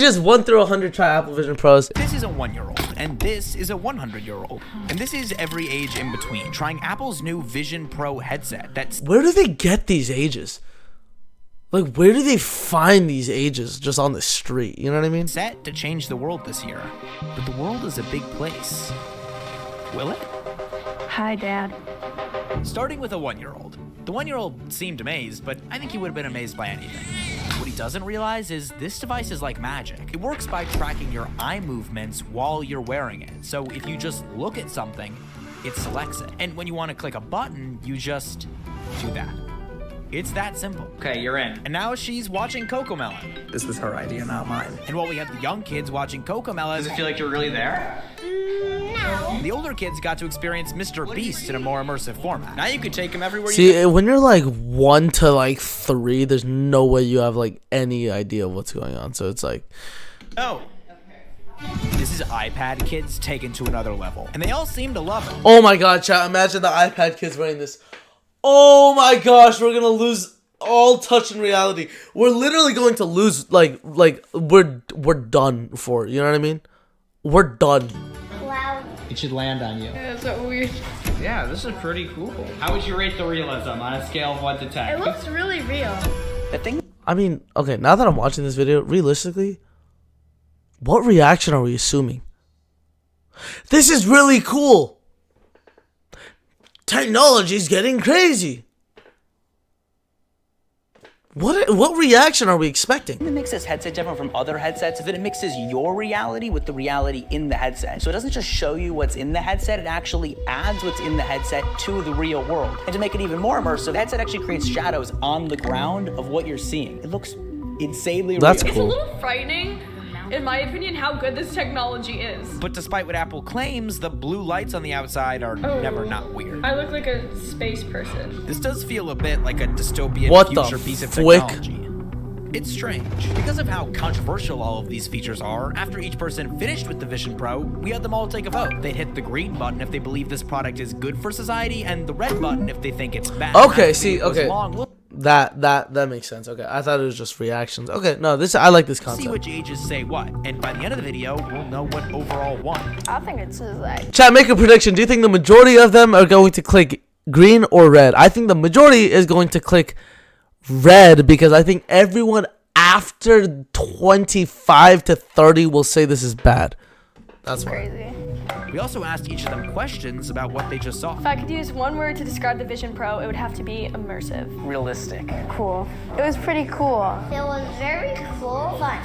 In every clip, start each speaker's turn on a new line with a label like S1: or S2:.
S1: Ages 1 through 100 try Apple Vision Pros.
S2: This is a 1-year-old, and this is a 100-year-old. And this is every age in between, trying Apple's new Vision Pro headset that's...
S1: Where do they get these ages? Like, where do they find these ages just on the street? You know what I mean?
S2: set to change the world this year. But the world is a big place. Will it?
S3: Hi, Dad.
S2: Starting with a 1-year-old. The 1-year-old seemed amazed, but I think he would have been amazed by anything. What he doesn't realize is this device is like magic. It works by tracking your eye movements while you're wearing it. So if you just look at something, it selects it. And when you want to click a button, you just do that. It's that simple.
S4: Okay, you're in.
S2: And now she's watching Cocomelon.
S4: This was her idea, not mine.
S2: And while we have the young kids watching Cocomelon,
S4: Does it feel like you're really there?
S2: the older kids got to experience Mr. Beast in a more immersive format. Now you can take him everywhere you
S1: See, when you're like 1 to like 3, there's no way you have like any idea of what's going on. So it's like,
S2: go. This is iPad kids taken to another level. And they all seem to love it.
S1: oh my god, chat, imagine the iPad kids wearing this. Oh my gosh, we're gonna lose all touch in reality. We're literally going to lose, like we're done for, you know what I mean? We're done.
S5: It should land on you.
S3: That's so weird.
S4: Yeah, this is pretty cool. How would you rate the realism on a scale of 1 to 10?
S3: It looks really real.
S2: The thing
S1: I mean, okay, now that I'm watching this video, realistically, what reaction are we assuming? This is really cool. Technology's getting crazy. What reaction are we expecting?
S6: That makes this headset different from other headsets is that it mixes your reality with the reality in the headset. So it doesn't just show you what's in the headset, it actually adds what's in the headset to the real world. And to make it even more immersive, the headset actually creates shadows on the ground of what you're seeing. It looks insanely
S1: That's
S6: real.
S1: cool.
S3: It's a little frightening, in my opinion, how good this technology is.
S2: But despite what Apple claims, the blue lights on the outside are never not weird.
S3: I look like a space person.
S2: This does feel a bit like a dystopian
S1: What the
S2: future piece of
S1: flick?
S2: technology. It's strange. Because of how controversial all of these features are, after each person finished with the Vision Pro, we had them all take a vote. They'd hit the green button if they believe this product is good for society, and the red button if they think it's bad.
S1: Okay,
S2: As the
S1: see,
S2: video goes
S1: okay.
S2: along, we'll
S1: That makes sense. Okay, I thought it was just reactions. Okay, no, I like this
S2: see
S1: concept.
S2: which ages say what, and by the end of the video, we'll know what overall won.
S3: I think it's like
S1: Chat, make a prediction. Do you think the majority of them are going to click green or red? I think the majority is going to click red because I think everyone after 25 to 30 will say this is bad. That's why.
S3: crazy.
S2: We also asked each of them questions about what they just saw.
S3: If I could use one word to describe the Vision Pro, it would have to be immersive.
S6: Realistic.
S3: Cool. It was pretty cool.
S7: It was very cool, fun.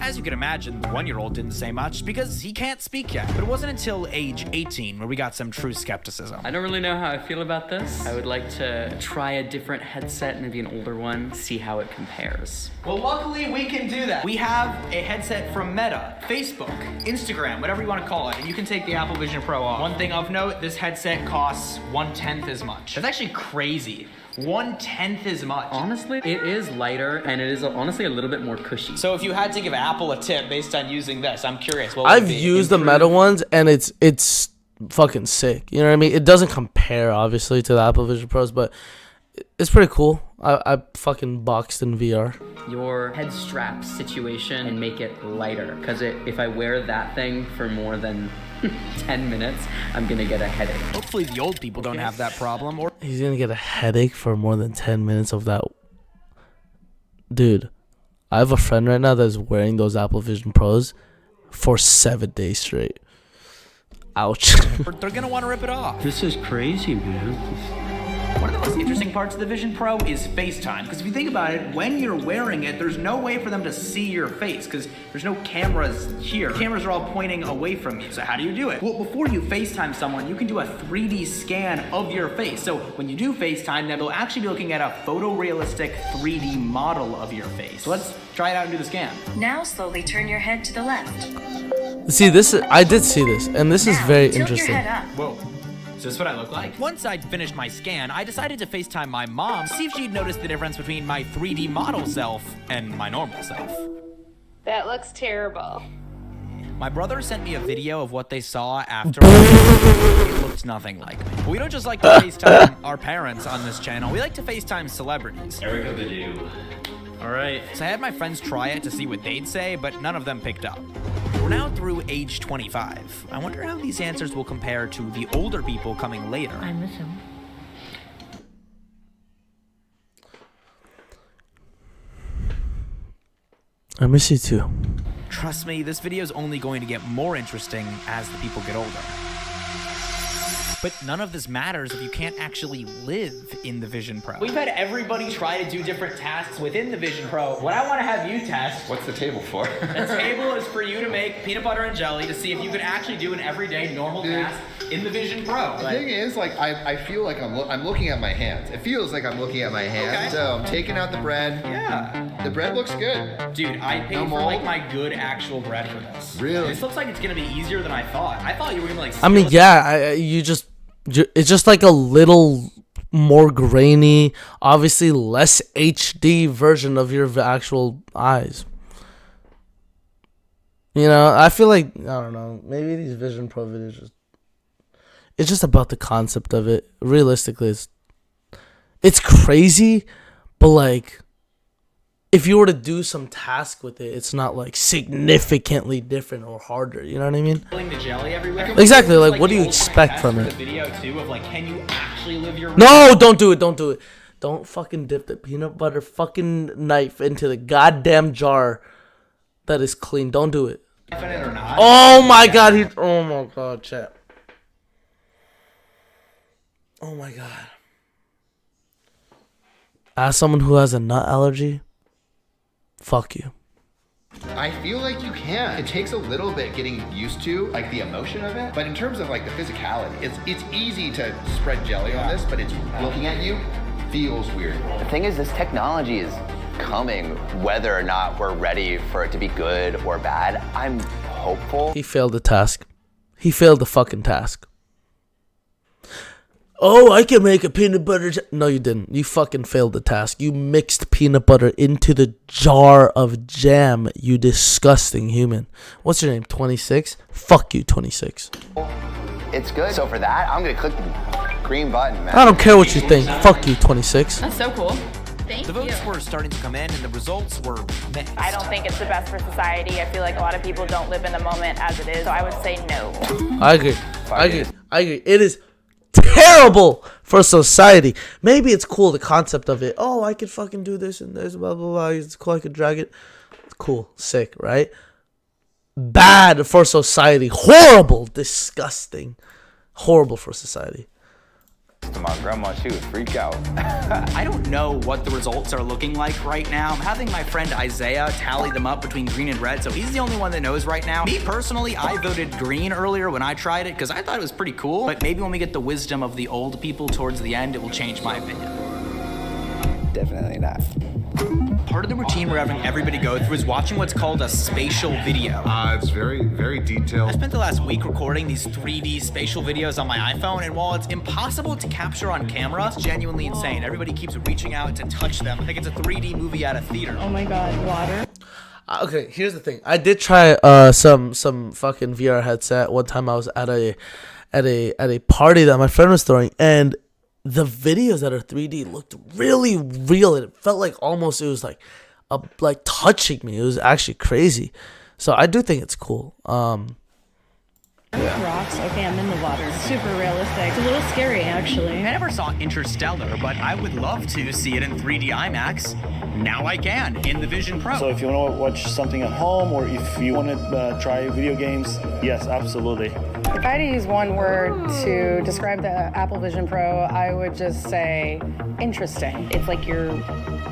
S2: As you can imagine, the 1-year-old didn't say much because he can't speak yet. But it wasn't until age 18 where we got some true skepticism.
S8: I don't really know how I feel about this. I would like to try a different headset, maybe an older one, see how it compares.
S4: Well, luckily we can do that. We have a headset from Meta, Facebook, Instagram, whatever you want to call it, and you can take the Apple Vision Pro off. One thing of note, this headset costs 1/10 as much. That's actually crazy. 1/10 as much.
S8: Honestly, it is lighter and it is honestly a little bit more cushy.
S4: So if you had to give Apple a tip based on using this, I'm curious. What would
S1: I've
S4: it be?
S1: used the
S4: Improved?
S1: Meta ones and it's fucking sick. You know what I mean? It doesn't compare obviously to the Apple Vision Pros, but it's pretty cool. I fucking boxed in VR.
S8: Your head strap situation and make it lighter. Because if I wear that thing for more than 10 minutes, I'm gonna get a headache.
S2: Hopefully the old people don't have that problem, or
S1: He's gonna get a headache for more than 10 minutes of that. Dude, I have a friend right now that's wearing those Apple Vision Pros for 7 days straight. Ouch.
S2: they're gonna want to rip it off.
S5: This is crazy, man.
S4: One of the most interesting parts of the Vision Pro is FaceTime. Because if you think about it, when you're wearing it, there's no way for them to see your face because there's no cameras here. The cameras are all pointing away from you. So how do you do it? Well, before you FaceTime someone, you can do a 3D scan of your face. So when you do FaceTime, then they'll actually be looking at a photorealistic 3D model of your face. So let's try it out and do the scan.
S9: Now slowly turn your head to the left.
S1: See, I did see this, and this is
S9: Now,
S1: very
S9: tilt
S1: interesting.
S9: your head up.
S4: Whoa. Is this what I look like?
S2: Once I'd finished my scan, I decided to FaceTime my mom, see if she'd noticed the difference between my 3D model self and my normal self.
S3: That looks terrible.
S2: My brother sent me a video of what they saw after. It looked nothing like me. But we don't just like to FaceTime our parents on this channel. We like to FaceTime celebrities.
S5: Erica Badu.
S2: All right. So I had my friends try it to see what they'd say, but none of them picked up. We're now through age 25. I wonder how these answers will compare to the older people coming later.
S9: I miss him.
S1: I miss you too.
S2: Trust me, this video is only going to get more interesting as the people get older. But none of this matters if you can't actually live in the Vision Pro.
S4: We've had everybody try to do different tasks within the Vision Pro. What I want to have you test.
S10: What's the table for?
S4: The table is for you to make peanut butter and jelly to see if you can actually do an everyday normal task in the Vision Pro.
S10: The thing is, like, I feel like I'm looking at my hands. It feels like I'm looking at my hands.
S4: Okay.
S10: So I'm taking out the bread.
S4: Yeah.
S10: The bread looks good.
S4: Dude, I paid for like my good actual bread for this.
S10: Really?
S4: This looks like it's gonna be easier than I thought. I thought you were gonna like.
S1: I mean, yeah, it's just like a little more grainy, obviously less HD version of your actual eyes. You know, I feel like, I don't know, maybe these Vision Pro videos it's just about the concept of it. Realistically, it's crazy, but like, if you were to do some task with it, it's not like significantly different or harder. You know what I mean?
S4: The jelly everywhere.
S1: Exactly. Like, what do you expect from it?
S4: The video too of like, can you actually live your?
S1: No, don't do it. Don't do it. Don't fucking dip the peanut butter fucking knife into the goddamn jar that is clean. Don't do it.
S4: Or not.
S1: Oh my god. Oh my god, chat. Oh my god. As someone who has a nut allergy, fuck you.
S10: I feel like you can. It takes a little bit getting used to like the emotion of it, but in terms of like the physicality, it's easy to spread jelly on this, but it's looking at you feels weird.
S6: The thing is, this technology is coming, whether or not we're ready for it to be good or bad. I'm hopeful.
S1: He failed the task. He failed the fucking task. Oh, I can make a peanut butter. No, you didn't. You fucking failed the task. You mixed peanut butter into the jar of jam, you disgusting human. What's your name, 26? Fuck you, 26.
S6: It's good. So for that, I'm gonna click the green button, man.
S1: I don't care what you think. Fuck you, 26.
S3: That's so cool. Thank
S2: The votes were starting to come in, and the results were mixed.
S3: I don't think it's the best for society. I feel like a lot of people don't live in the moment as it is, so I would say no.
S1: I agree. It is terrible for society. Maybe it's cool, the concept of it. Oh, I could fucking do this and this, blah, blah, blah. It's cool, I could drag it. Cool, sick, right? Bad for society. Horrible, disgusting. Horrible for society.
S11: To my grandma, she would freak out.
S4: I don't know what the results are looking like right now. I'm having my friend Isaiah tally them up between green and red, so he's the only one that knows right now. Me personally, I voted green earlier when I tried it because I thought it was pretty cool, but maybe when we get the wisdom of the old people towards the end, it will change my opinion.
S11: Definitely not.
S4: Part of the routine we're having everybody go through is watching what's called a spatial video.
S10: It's very, very detailed.
S2: I spent the last week recording these 3D spatial videos on my iPhone, and while it's impossible to capture on camera, it's genuinely insane. Everybody keeps reaching out to touch them like it's a 3D movie at a theater.
S3: Oh my god, water.
S1: Okay, here's the thing. I did try some fucking VR headset one time. I was at a party that my friend was throwing, and the videos that are 3D looked really real, and it felt like almost it was like touching me. It was actually crazy. So I do think it's cool.
S3: Rocks. Okay, I'm in the water. It's super realistic. It's a little scary, actually.
S2: I never saw Interstellar, but I would love to see it in 3D IMAX. Now I can, in the Vision Pro.
S12: So if you want to watch something at home, or if you want to try video games, yes, absolutely.
S13: If I had to use one word to describe the Apple Vision Pro, I would just say interesting. It's like you're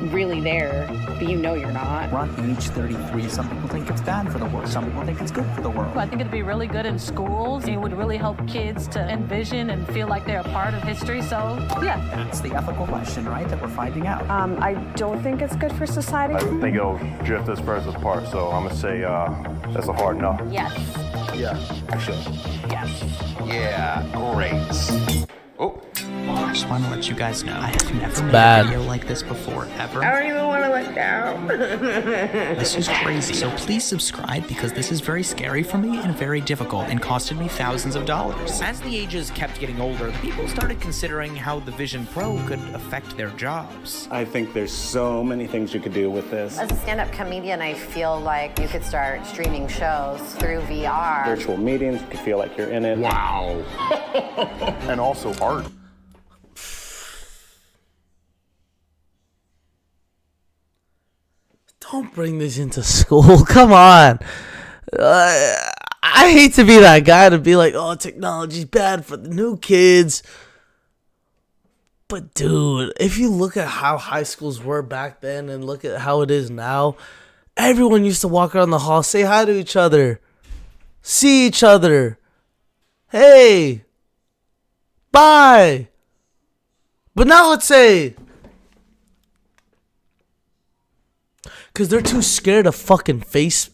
S13: really there, but you know you're not.
S6: We're on age 33. Some people think it's bad for the world. Some people think it's good for the world.
S14: I think it'd be really good in schools. It would really help kids to envision and feel like they're a part of history. So, yeah.
S6: That's the ethical question, right, that we're finding out.
S13: I don't think it's good for society.
S12: I think it'll drift us further apart, so I'm going to say that's a hard no.
S13: Yes.
S10: Yeah.
S12: Actually.
S13: Yes.
S10: Yeah, great. Oh.
S2: I just want to let you guys know I have never made
S1: bad.
S2: a video like this before, ever.
S7: I don't even want to look down.
S2: This is crazy. So please subscribe because this is very scary for me and very difficult and costed me thousands of dollars. As the ages kept getting older, people started considering how the Vision Pro could affect their jobs.
S12: I think there's so many things you could do with this.
S15: As a stand-up comedian, I feel like you could start streaming shows through VR.
S12: Virtual meetings, you could feel like you're in it.
S10: Wow. And also art.
S1: Don't bring this into school. Come on. I hate to be that guy to be like, oh, technology's bad for the new kids. But dude, if you look at how high schools were back then and look at how it is now, everyone used to walk around the hall, say hi to each other, see each other. Hey, bye. But now let's say, because they're too scared to fucking face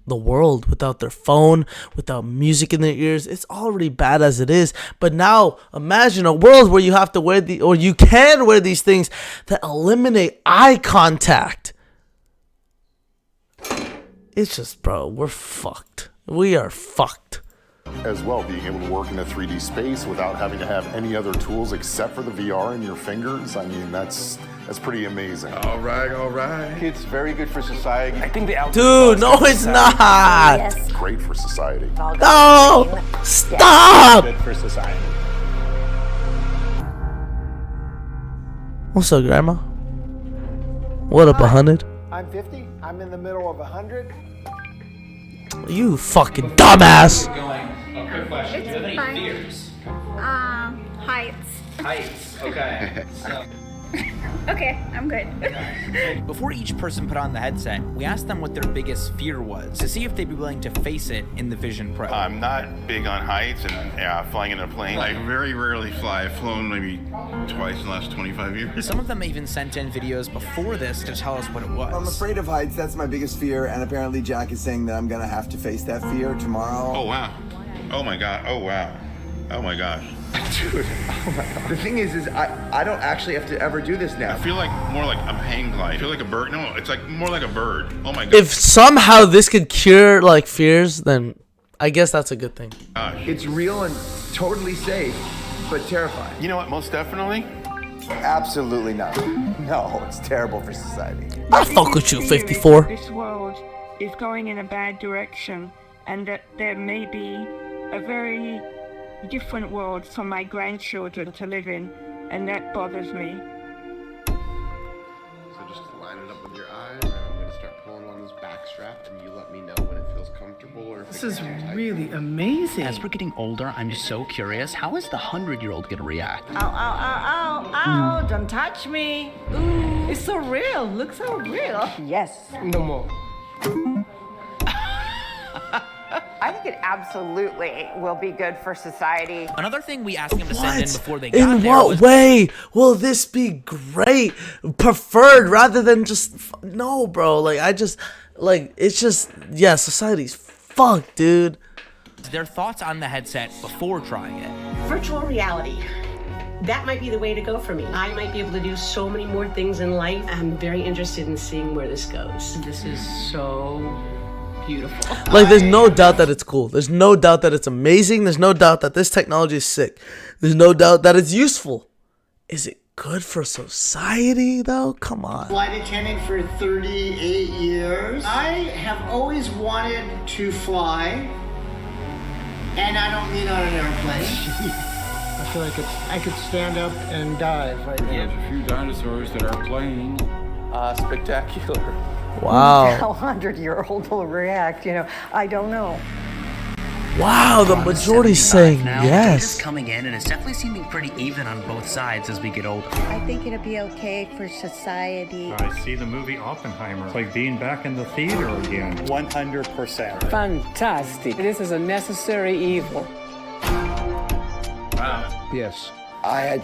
S1: the world without their phone, without music in their ears. It's already bad as it is. But now imagine a world where you have to wear or you can wear these things that eliminate eye contact. It's just, bro, we're fucked. We are fucked.
S16: As well, being able to work in a 3D space without having to have any other tools except for the VR in your fingers. I mean, that's pretty amazing.
S10: All right, all right. It's very good for society.
S6: I think the
S1: Dude, no, it's not.
S16: It's great for society.
S1: No, stop.
S12: Good for society.
S1: What's up, Grandma? What up, 100?
S17: I'm 50. I'm in the middle of 100.
S1: You fucking dumbass.
S4: A quick question. Do you have any
S7: fine.
S4: fears?
S7: Heights.
S4: Heights. Okay.
S7: Okay, I'm good.
S2: Before each person put on the headset, we asked them what their biggest fear was to see if they'd be willing to face it in the Vision Pro.
S18: I'm not big on heights and flying in a plane. I very rarely fly. I've flown maybe twice in the last 25 years.
S2: Some of them even sent in videos before this to tell us what it was.
S19: I'm afraid of heights. That's my biggest fear. And apparently Jack is saying that I'm going to have to face that fear tomorrow.
S18: Oh, wow. Oh, my God. Oh, wow. Oh, my gosh.
S19: Dude, oh my God. The thing is I don't actually have to ever do this now.
S18: I feel like more like I'm hang glide. I feel like a bird. No, it's like more like a bird. Oh, my God.
S1: If somehow this could cure like fears, then I guess that's a good thing.
S18: Gosh.
S19: It's real and totally safe, but terrifying.
S18: You know what? Most definitely.
S19: Absolutely not. No, it's terrible for society.
S1: I fuck with you, 54.
S20: This world is going in a bad direction, and that there may be a very different world for my grandchildren to live in, and that bothers me.
S10: So just line it up with your eyes, and I'm going to start pulling on this back strap, and you let me know when it feels comfortable or if
S21: This is really amazing.
S2: As we're getting older, I'm just so curious, how is the 100-year-old gonna react?
S21: Ow, ow, ow, ow, ow, don't touch me. Ooh, it's so real, looks so real.
S13: Yes.
S21: No more.
S15: I think it absolutely will be good for society.
S2: Another thing we asked them to send in before they got
S1: In
S2: there
S1: what
S2: was
S1: way will this be great? Preferred rather than just no, bro. Like it's just society's fucked, dude.
S2: their thoughts on the headset before trying it.
S22: Virtual reality. That might be the way to go for me. I might be able to do so many more things in life. I'm very interested in seeing where this goes.
S8: This is so beautiful.
S1: Like, there's no doubt that it's cool. There's no doubt that it's amazing. There's no doubt that this technology is sick. There's no doubt that it's useful. Is it good for society, though? Come on.
S23: Flight attendant for 38 years. I have always wanted to fly, and I don't mean on an airplane.
S17: I feel like I could stand up and dive right now.
S24: There's a few dinosaurs that are playing.
S6: Spectacular.
S1: Wow.
S25: How 100-year-old will react, I don't know.
S1: Wow, the majority's saying yes.
S26: Just coming in, and it's definitely seeming pretty even on both sides as we get older.
S27: I think it'll be okay for society.
S28: I see the movie Oppenheimer. It's like being back in the theater again.
S12: 100%.
S13: Fantastic. This is a necessary evil.
S18: Wow.
S17: Yes.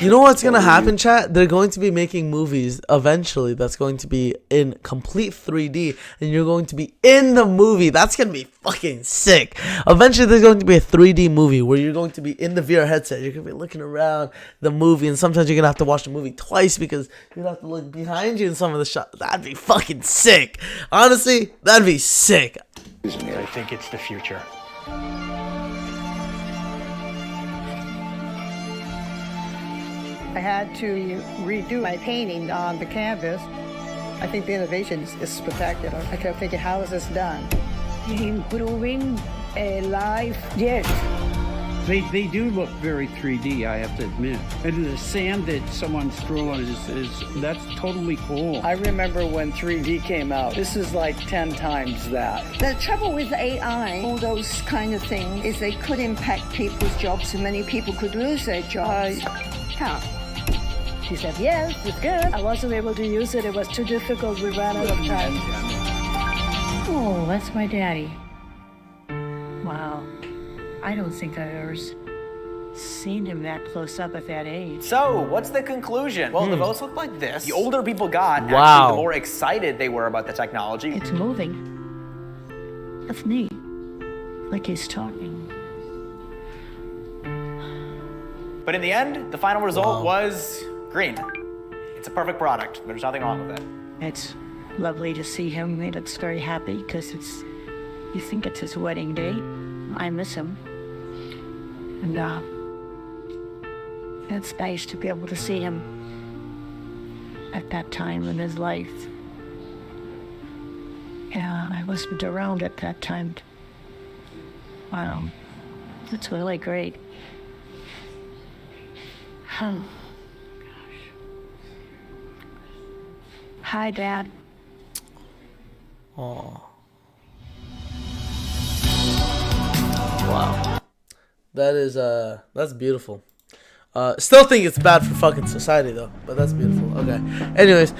S1: You know what's gonna happen, chat? They're going to be making movies eventually that's going to be in complete 3D, and you're going to be in the movie. That's gonna be fucking sick. Eventually, there's going to be a 3D movie where you're going to be in the VR headset. You're gonna be looking around the movie, and sometimes you're gonna have to watch the movie twice because you're gonna have to look behind you in some of the shots. That'd be fucking sick. Honestly, that'd be sick.
S3: I think it's the future.
S25: I had to redo my painting on the canvas. I think the innovation is spectacular. I kept thinking, how is this done?
S21: Improving life, yes.
S4: They do look very 3D, I have to admit. And the sand that someone's drawn is that's totally cool.
S25: I remember when 3D came out. This is like 10 times that.
S27: The trouble with AI, all those kind of things, is they could impact people's jobs and many people could lose their jobs.
S21: How? She said, yes, it's good. I wasn't able to use it. It was too difficult. We ran out of time. Oh, that's my daddy. Wow. I don't think I've ever seen him that close up at that age.
S6: So, what's the conclusion? Well, the votes look like this. The older people got,
S1: Wow.
S6: actually, the more excited they were about the technology.
S21: It's moving. That's neat. Like he's talking.
S6: But in the end, the final result was green. It's a perfect product. There's nothing wrong with it.
S21: It's lovely to see him. He looks very happy because you think it's his wedding day. I miss him. And it's nice to be able to see him at that time in his life. Yeah, I wasn't around at that time. Wow, that's really great. Gosh. Hi, Dad.
S1: Oh. Wow. That is that's beautiful. Still think it's bad for fucking society though, but that's beautiful. Okay. Anyways.